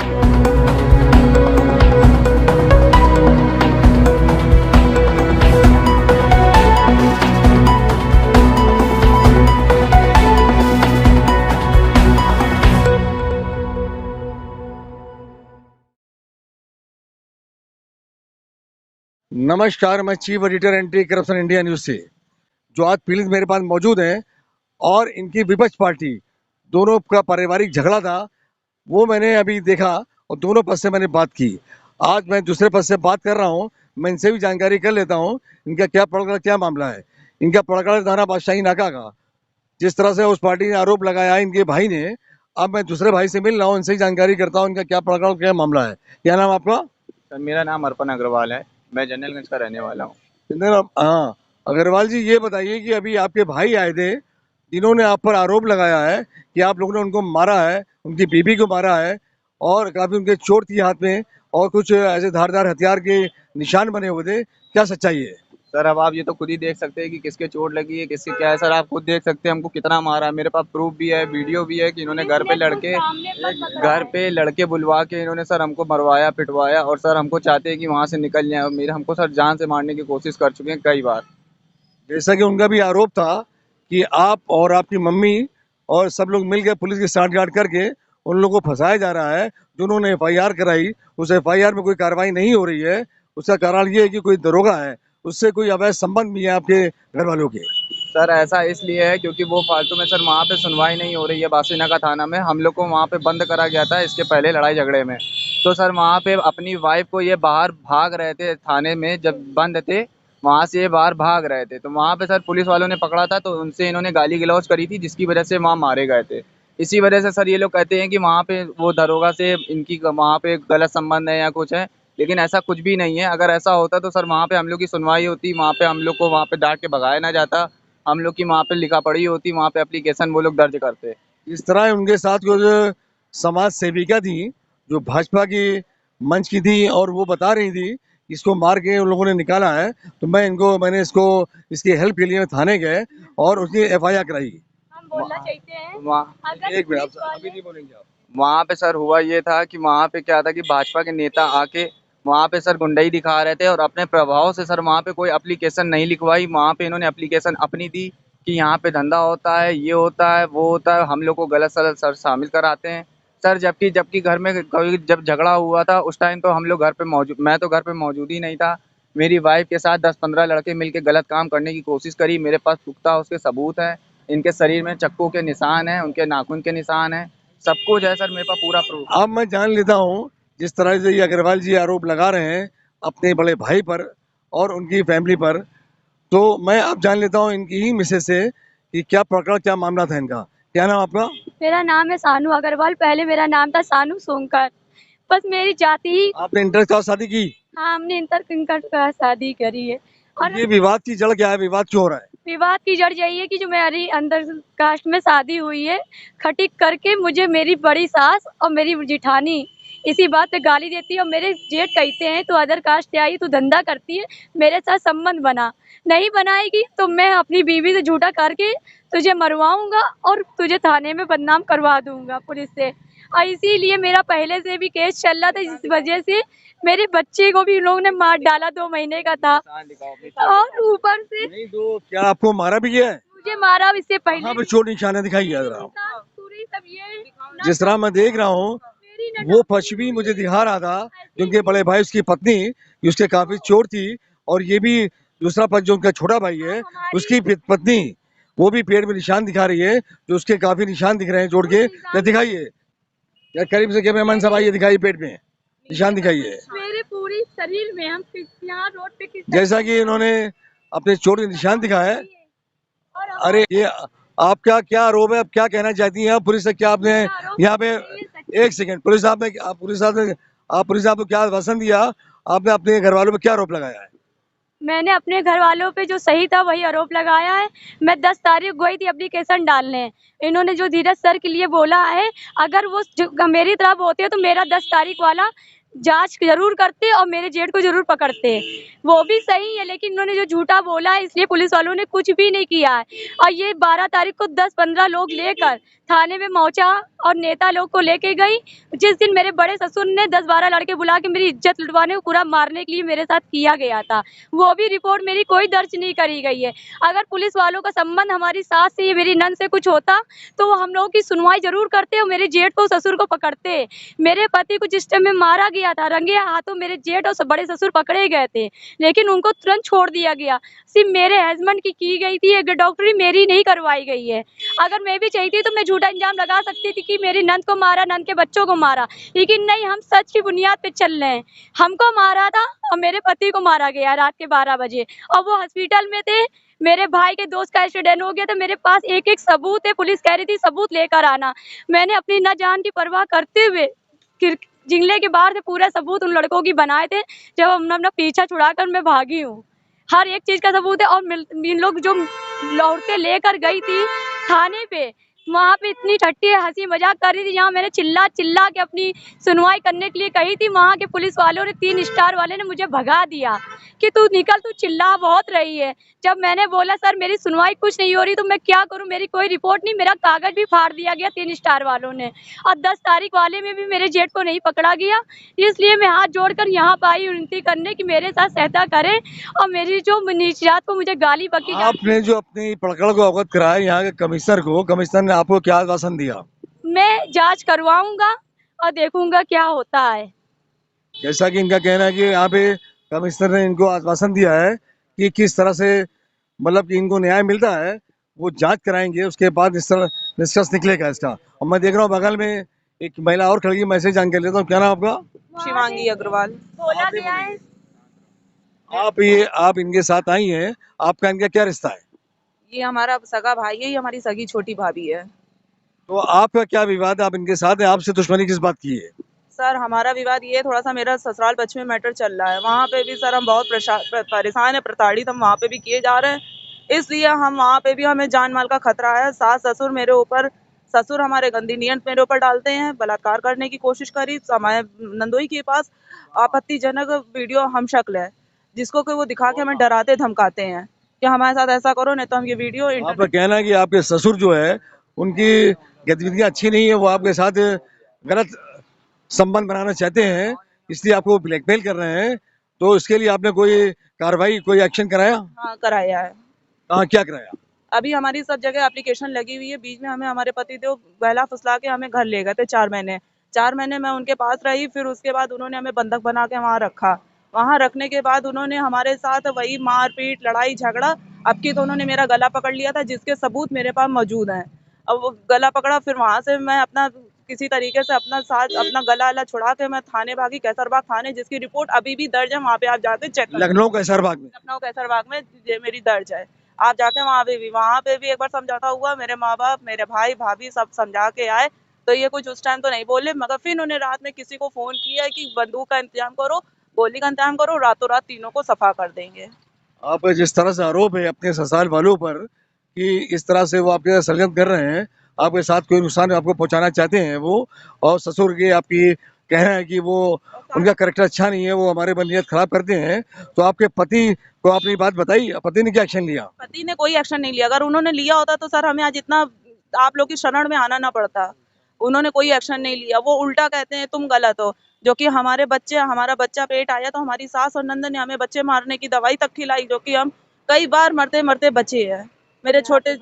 नमस्कार, मैं chief editor anti corruption India news से। जो आज पीड़ित मेरे पास मौजूद हैं और इनकी विपक्ष पार्टी दोनों का पारिवारिक झगड़ा था, वो मैंने अभी देखा और दोनों पक्ष से मैंने बात की। आज मैं दूसरे पक्ष से बात कर रहा हूँ, मैं इनसे भी जानकारी कर लेता हूँ इनका क्या प्रकरण, क्या मामला है। इनका प्रकरण थाना बादशाही नाका का, जिस तरह से उस पार्टी ने आरोप लगाया इनके भाई ने। अब मैं दूसरे भाई से मिल रहा हूँ, इनसे ही जानकारी करता हूँ इनका क्या प्रकरण, क्या मामला है। क्या नाम आपका? सर मेरा नाम अर्पण अग्रवाल है। मैं जनरलगंज का रहने वाला हूँ। हाँ, अग्रवाल जी, ये बताइए कि अभी आपके भाई आए थे जिन्होंने आप पर आरोप लगाया है कि आप लोगों ने उनको मारा है, उनकी बीबी को मारा है और काफी उनके चोट थी हाथ में और कुछ ऐसे धारदार हथियार के निशान बने हुए थे। क्या सच्चाई है? सर अब आप ये तो खुद ही देख सकते हैं कि किसके चोट लगी है, किसके क्या है। सर आप खुद देख सकते हैं हमको कितना मारा है। मेरे पास प्रूफ भी है, वीडियो भी है कि इन्होंने घर पे लड़के बुलवा के इन्होंने सर हमको मरवाया पिटवाया। और सर हमको चाहते हैं कि वहाँ से निकल जाए और मेरे हमको सर जान से मारने की कोशिश कर चुके हैं कई बार। जैसा कि उनका भी आरोप था कि आप और आपकी मम्मी और सब लोग मिलकर पुलिस की साठगांठ करके उन लोगों को फंसाया जा रहा है। जो उन्होंने एफआईआर कराई, उस एफआईआर में कोई कार्रवाई नहीं हो रही है। उसका कारण ये है कि कोई दरोगा है, उससे कोई अवैध संबंध भी है आपके घर वालों के। सर ऐसा इसलिए है क्योंकि वो फालतू में सर वहाँ पे सुनवाई नहीं हो रही है। बासीनाका थाना में हम लोग को वहाँ पे बंद करा गया था इसके पहले लड़ाई झगड़े में। तो सर वहाँ पे अपनी वाइफ को ये बाहर भाग रहे थे थाने में, जब बंद थे वहाँ से ये बाहर भाग रहे थे। तो वहाँ पे सर पुलिस वालों ने पकड़ा था, तो उनसे इन्होंने गाली गलौज करी थी, जिसकी वजह से वहाँ मारे गए थे। इसी वजह से सर ये लोग कहते हैं कि वहाँ पे वो दरोगा से इनकी वहाँ पे गलत संबंध है या कुछ है, लेकिन ऐसा कुछ भी नहीं है। अगर ऐसा होता तो सर वहाँ पे हम लोग की सुनवाई होती, वहाँ पे हम लोग को वहाँ पे डांट के भगाया ना जाता, हम लोग की वहाँ पे लिखा पढ़ी होती, वहाँ पे एप्लीकेशन वो लोग दर्ज करते। इस तरह उनके साथ कुछ समाज सेविका थी जो भाजपा की मंच की थी और वो बता रही थी इसको मार के उन लोगों ने निकाला है। तो मैंने इसको इसकी हेल्प के लिए थाने गए और उसकी एफआईआर कराई। हम बोलना चाहते हैं एक मिनट, अभी नहीं बोलेंगे आप। वहाँ पे सर हुआ ये था कि वहाँ पे क्या था कि भाजपा के नेता आके वहाँ पे सर गुंडई दिखा रहे थे और अपने प्रभाव से सर वहाँ पे कोई एप्लीकेशन नहीं लिखवाई। वहाँ पे इन्होंने एप्लीकेशन अपनी दी कि यहाँ पे धंधा होता है, ये होता है, वो होता है, हम लोग को गलत सलत सर शामिल कराते हैं। सर जबकि जबकि घर में कभी जब झगड़ा हुआ था उस टाइम तो हम लोग घर पे मौजूद, मैं तो घर पे मौजूद ही नहीं था। मेरी वाइफ के साथ 10-15 लड़के मिलके गलत काम करने की कोशिश करी। मेरे पास पुख्ता उसके सबूत हैं। इनके शरीर में चक्कू के निशान हैं, उनके नाखून के निशान हैं, सब कुछ है सर मेरे पास पूरा प्रूफ। अब मैं जान लेता हूँ, जिस तरह से ये अग्रवाल जी आरोप लगा रहे हैं अपने बड़े भाई पर और उनकी फैमिली पर, तो मैं अब जान लेता हूँ इनकी ही मिसेज से कि क्या प्रकरण, क्या मामला था इनका। क्या नाम आपका? मेरा नाम है सानू अग्रवाल, पहले मेरा नाम था सानू सोनकर। बस मेरी जाति ही। आपने इंटर के साथ शादी की? हाँ, हमने इंटर इंटर के साथ शादी करी है। और ये विवाद की जड़ क्या है, विवाद क्यों हो रहा है? विवाद की जड़ यही है कि जो मेरी अंदर कास्ट में शादी हुई है, खटिक करके मुझे मेरी बड़ी सास और मेरी जेठानी इसी बात पे गाली देती है। और मेरे जेठ कहते हैं तो अदर कास्ट से आई, तू धंधा करती है, मेरे साथ संबंध बना, नहीं बनाएगी तो मैं अपनी बीवी से झूठा करके तुझे मरवाऊंगा और तुझे थाने में बदनाम करवा दूंगा पुलिस से। और इसीलिए मेरा पहले से भी केस चल रहा था, जिस वजह से मेरे बच्चे को भी लोगों ने मार डाला, 2 महीने का था। और ऊपर से नहीं तो क्या आपको मारा भी गया है? मुझे मारा इससे पहले। हाँ, चोट निशाने दिखाई जरा। पूरी सब ये जिस तरह मैं देख रहा हूँ, वो पक्ष भी मुझे दिखा रहा था जिनके बड़े भाई उसकी पत्नी, उसके काफी चोट थी, और ये भी दूसरा पक्ष जो उनका छोटा भाई है उसकी पत्नी, वो भी पेट में निशान दिखा रही है, जो उसके काफी निशान दिख रहे हैं जोड़ के। क्या दिखाइए, क्या करीब से कैमरामैन साहब आइए, दिखाइए पेट में निशान दिखाइए। मेरे पूरी शरीर में, हम यहाँ रोड पे जैसा कि इन्होंने अपने चोट के निशान दिखाया है। अरे ये आपका क्या आरोप है, आप क्या कहना चाहती हैं? आप पुलिस से क्या आपने यहाँ पे, एक सेकंड, पुलिस साहब ने आप पुलिस साहब को क्या आश्वासन दिया? आपने अपने घर वालों पे क्या आरोप लगाया है? मैंने अपने घर वालों पे जो सही था वही आरोप लगाया है। मैं 10 तारीख गई थी एप्लीकेशन डालने। इन्होंने जो धीरज सर के लिए बोला है, अगर वो मेरी तरफ होते तो मेरा 10 तारीख वाला जांच जरूर करते और मेरे जेठ को जरूर पकड़ते। वो भी सही है, लेकिन उन्होंने जो झूठा बोला है इसलिए पुलिस वालों ने कुछ भी नहीं किया है। और ये 12 तारीख को 10-15 लोग लेकर थाने में पहुंचा और नेता लोग को लेके गई। जिस दिन मेरे बड़े ससुर ने 10-12 लड़के बुला के मेरी इज्जत लुटवाने को पूरा मारने के लिए मेरे साथ किया गया था, वो भी रिपोर्ट मेरी कोई दर्ज नहीं करी गई है। अगर पुलिस वालों का संबंध हमारी सास से, मेरी नंद से कुछ होता तो वो हम लोगों की सुनवाई जरूर करते और मेरे जेठ को, ससुर को पकड़ते। मेरे पति को जिस टाइम में मारा गया था, रंगे हाथों मेरे जेठ और बड़े ससुर पकड़े गए थे, लेकिन उनको तुरंत छोड़ दिया गया। सिर्फ मेरे हस्बैंड की गई थी, एक डॉक्टरी मेरी नहीं करवाई गई है। अगर मैं भी चाहती तो मैं झूठा इल्जाम लगा सकती थी कि मेरी नंद को मारा, नंद के बच्चों को मारा, लेकिन नहीं, हम सच की बुनियाद पे चल रहे हैं। हमको मारा था और मेरे पति को मारा गया रात के 12 बजे, और वो हॉस्पिटल में थे। मेरे भाई के दोस्त का एक्सीडेंट हो गया था। मेरे पास एक एक सबूत है, पुलिस कह रही थी सबूत लेकर आना। मैंने अपनी न जान की परवाह करते हुए जिंगले के बाहर से पूरा सबूत उन लड़कों की बनाए थे। जब हमने अपना पीछा छुड़ाकर मैं भागी हूँ, हर एक चीज का सबूत है। और इन लोग जो लौटते लेकर गई थी थाने पे, वहाँ पे इतनी ठट्टी हंसी मजाक कर रही थी, जहाँ मैंने चिल्ला चिल्ला के अपनी सुनवाई करने के लिए कही थी, वहाँ के पुलिस वालों ने, 3 स्टार वाले ने मुझे भगा दिया कि तू निकल, तू चिल्ला बहुत रही है। जब मैंने बोला सर मेरी सुनवाई कुछ नहीं हो रही तो मैं क्या करूं, मेरी कोई रिपोर्ट नहीं, मेरा कागज भी फाड़ दिया गया 3 स्टार वालों ने, और 10 तारीख वाले में भी मेरे जेठ को नहीं पकड़ा गया। इसलिए मैं हाथ जोड़कर यहाँ पर आई विनती करने की मेरे साथ सहायता करें, और मेरी जो निचरात को मुझे गाली बकी। आपने जो अपनी पकड़ को अवगत कराया यहाँ के कमिश्नर को, कमिश्नर ने आपको क्या आश्वासन दिया? मैं जांच करवाऊंगा और देखूंगा क्या होता है। जैसा कि इनका कहना है कि यहाँ पे कमिश्नर ने इनको आश्वासन दिया है कि किस तरह से मतलब कि इनको न्याय मिलता है, वो जांच कराएंगे, उसके बाद इस तरह निष्कर्ष निकलेगा इसका। और मैं देख रहा हूँ बगल में एक महिला और खड़ी है, मैसेज जान कर लेता हूँ। क्या नाम आपका? शिवांगी अग्रवाल। बोला गया है आप इनके साथ आई हैं, आपका इनका क्या रिश्ता है? ये हमारा सगा भाई है, ये हमारी सगी छोटी भाभी है। तो आपका क्या विवाद है? आप इनके साथ हैं, आपसे दुश्मनी किस बात की है? सर हमारा विवाद ये थोड़ा सा, मेरा ससुराल पक्ष में मैटर चल रहा है, वहाँ पे भी सर हम बहुत परेशान है, प्रताड़ित हम वहाँ पे भी किए जा रहे हैं। इसलिए हम वहाँ पे भी, हमें जान माल का खतरा है। सास ससुर मेरे ऊपर, ससुर हमारे गंदी नियत मेरे ऊपर डालते हैं, बलात्कार करने की कोशिश करी। हमारे नंदोई के पास आपत्तिजनक वीडियो हम शक्ल है, जिसको कि वो दिखा के हमें डराते धमकाते हैं कि हमारे साथ ऐसा करो, नहीं तो हम ये वीडियो। आपका कहना है कि आपके ससुर जो है उनकी गतिविधियां अच्छी नहीं है, वो आपके साथ गलत संबंध बनाना चाहते हैं, इसलिए आपको ब्लैकमेल कर रहे हैं। तो इसके लिए आपने कोई कार्रवाई, कोई एक्शन कराया? हाँ कराया है। कहाँ, क्या कराया? अभी हमारी सब जगह एप्लीकेशन लगी हुई है। बीच में हमें हमारे पति देव बहला फुसला के हमें घर ले गए थे 4 महीने मैं उनके पास रही। फिर उसके बाद उन्होंने हमें बंधक बना के वहाँ रखा। वहाँ रखने के बाद उन्होंने हमारे साथ वही मारपीट, लड़ाई झगड़ा। अब की तो उन्होंने मेरा गला पकड़ लिया था, जिसके सबूत मेरे पास मौजूद हैं। अब वो गला पकड़ा, फिर वहाँ से मैं अपना किसी तरीके से अपना गला अला छुड़ा के मैं थाने भागी, कैसरबाग थाने, जिसकी रिपोर्ट अभी भी दर्ज है। वहाँ पे आप जाके चेक कर, लखनऊ कैसरबाग में? लखनऊ कैसरबाग में ये मेरी दर्ज है। आप जाके वहाँ पे भी एक बार समझौता हुआ। मेरे माँ बाप, मेरे भाई भाभी सब समझा के आए, तो ये कुछ उस टाइम तो नहीं बोले, मगर फिर उन्होंने रात में किसी को फोन किया है कि बंदूक का इंतजाम करो, गोली का इंतजाम करो, रातों रात तीनों को सफा कर देंगे। आप जिस तरह से आरोप है अपने ससुराल वालों पर कि इस तरह से वो आपके साथ षड्यंत्र कर रहे हैं, आपके साथ कोई नुकसान आपको पहुंचाना चाहते हैं वो, और ससुर के आपकी कहना है कि वो उनका कैरेक्टर अच्छा नहीं है, वो हमारे बनियत खराब करते हैं, तो आपके पति को आपने बात बताई? पति ने क्या एक्शन लिया? पति ने कोई एक्शन नहीं लिया। अगर उन्होंने लिया होता तो सर हमें आज इतना आप लोग की शरण में आना ना पड़ता। उन्होंने कोई एक्शन नहीं लिया। वो उल्टा कहते हैं तुम गलत हो, जो कि हमारा बच्चा पेट आया तो हमारी सास और नंद ने हमें बच्चे मारने की दवाई तक खिलाई, जो कि हम कई बार मरते मरते बचे हैं। मेरे छोटे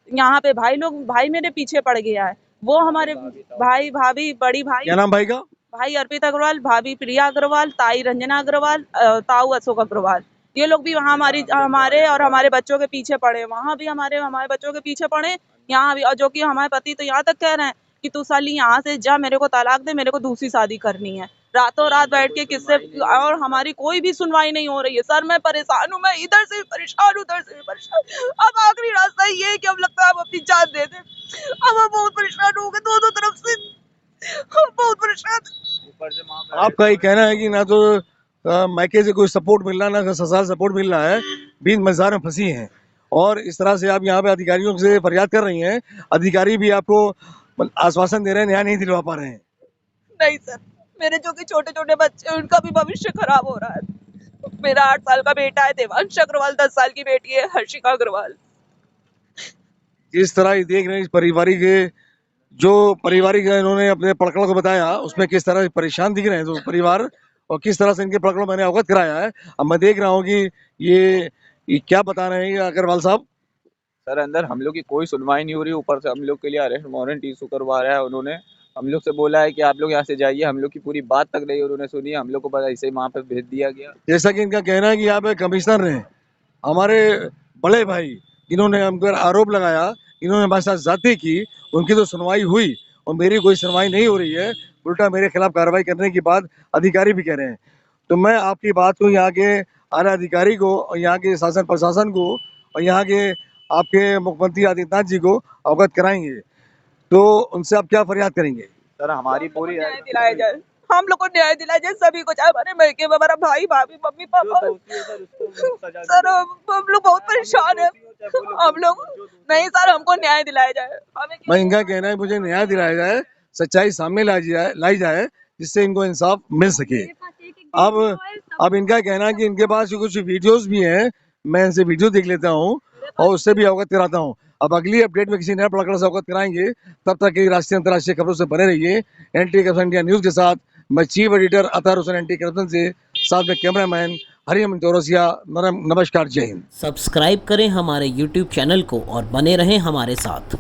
यहाँ पे भाई मेरे पीछे पड़ गया है। वो हमारे भाई भाभी, बड़ी भाई, क्या नाम भाई का? भाई अर्पित अग्रवाल, भाभी प्रिया अग्रवाल, ताई रंजना अग्रवाल, ताऊ अशोक अग्रवाल। ये लोग भी वहाँ हमारे और हमारे बच्चों के पीछे पड़े, वहाँ भी हमारे बच्चों के पीछे पड़े, यहाँ भी। और जो कि हमारे पति तो यहाँ तक कह रहे हैं कि तू साली यहाँ से जा, मेरे को तलाक दे, मेरे को दूसरी शादी करनी है। रातों रात बैठ के किससे, और हमारी कोई भी सुनवाई नहीं हो रही है। सर मैं परेशान हूँ, मैं इधर से भी परेशान, उधर से भी परेशान। अब आखिरी रास्ता ये है कि अब लगता है अब अपनी जान दे दे। अब हम बहुत परेशान हो गए दोनों तरफ से, बहुत परेशान। आपका ये कहना है कि ना तो मायके से कोई सपोर्ट मिल रहा, ना ससुराल सपोर्ट मिल रहा है, बीच मजार में फंसी हैं, और इस तरह से आप यहाँ पे अधिकारियों से फरियाद कर रही हैं। अधिकारी भी आपको आश्वासन दे रहे हैं, न्याय नहीं दिलवा पा रहे हैं। नहीं सर, मेरे जो कि छोटे छोटे बच्चे हैं, उनका भी भविष्य खराब हो रहा है। मेरा 8 साल का बेटा है देवांश अग्रवाल, 10 साल की बेटी है हर्षिका अग्रवाल। इस तरह ये देख रहे हैं इस पारिवारिक जो पारिवारिक इन्होंने अपने पड़कड़ों को बताया उसमें किस तरह परेशान दिख रहे हैं तो परिवार और किस तरह से इनके पड़कड़ों मैंने अवगत कराया है। अब मैं देख रहा हूँ कि ये क्या बता रहे हैं अग्रवाल साहब। सर अंदर हम लोग की कोई सुनवाई नहीं हो रही, ऊपर से हम लोग के लिए अरेस्ट वारंट इशू करवाया है उन्होंने। हम लोग से बोला है कि आप लोग यहाँ से जाइए, हम लोग की पूरी बात तक नहीं उन्होंने सुनी, हम लोग को बस ऐसे ही वहाँ पे भेज दिया गया। जैसा कि इनका कहना है कि यहाँ पे कमिश्नर ने हमारे बड़े भाई जिन्होंने हम पर आरोप लगाया, इन्होंने हमारे साथ जाति की, उनकी तो सुनवाई हुई और मेरी कोई सुनवाई नहीं हो रही है, उल्टा मेरे खिलाफ कार्रवाई करने की बात अधिकारी भी कह रहे हैं। तो मैं आपकी बात को यहाँ के आला अधिकारी को और यहाँ के शासन प्रशासन को और यहाँ के आपके मुख्यमंत्री आदित्यनाथ जी को अवगत कराएंगे। तो उनसे आप क्या फरियाद करेंगे? सर हमारी पूरी न्याय दिलाया जाए, हम लोग को न्याय दिलाया जाए, सभी को, चाहे हमारे मरके में हमारा भाई भाभी मम्मी पापा। सर हम लोग बहुत परेशान है, हम लोग नहीं सर, हमको न्याय दिलाया जाए। मैं इनका कहना है मुझे न्याय दिलाया जाए, सच्चाई सामने लाई जाए जिससे इनको इंसाफ मिल सके। अब इनका कहना है कि इनके पास कुछ वीडियोस भी हैं, मैं इनसे वीडियो देख लेता हूँ और उससे भी अवगत कराता हूँ। अब अगली अपडेट में किसी नया पड़कड़ से अवगत कराएंगे। तब तक की राष्ट्रीय अंतर्राष्ट्रीय खबरों से बने रहिए एंटी करप्शन इंडिया न्यूज के साथ। मैं chief editor Athar Hussain anti corruption से, साथ में कैमरामैन हरियम चौरसिया। नमस्कार, जय हिंद। सब्सक्राइब करें हमारे YouTube चैनल को और बने रहें हमारे साथ।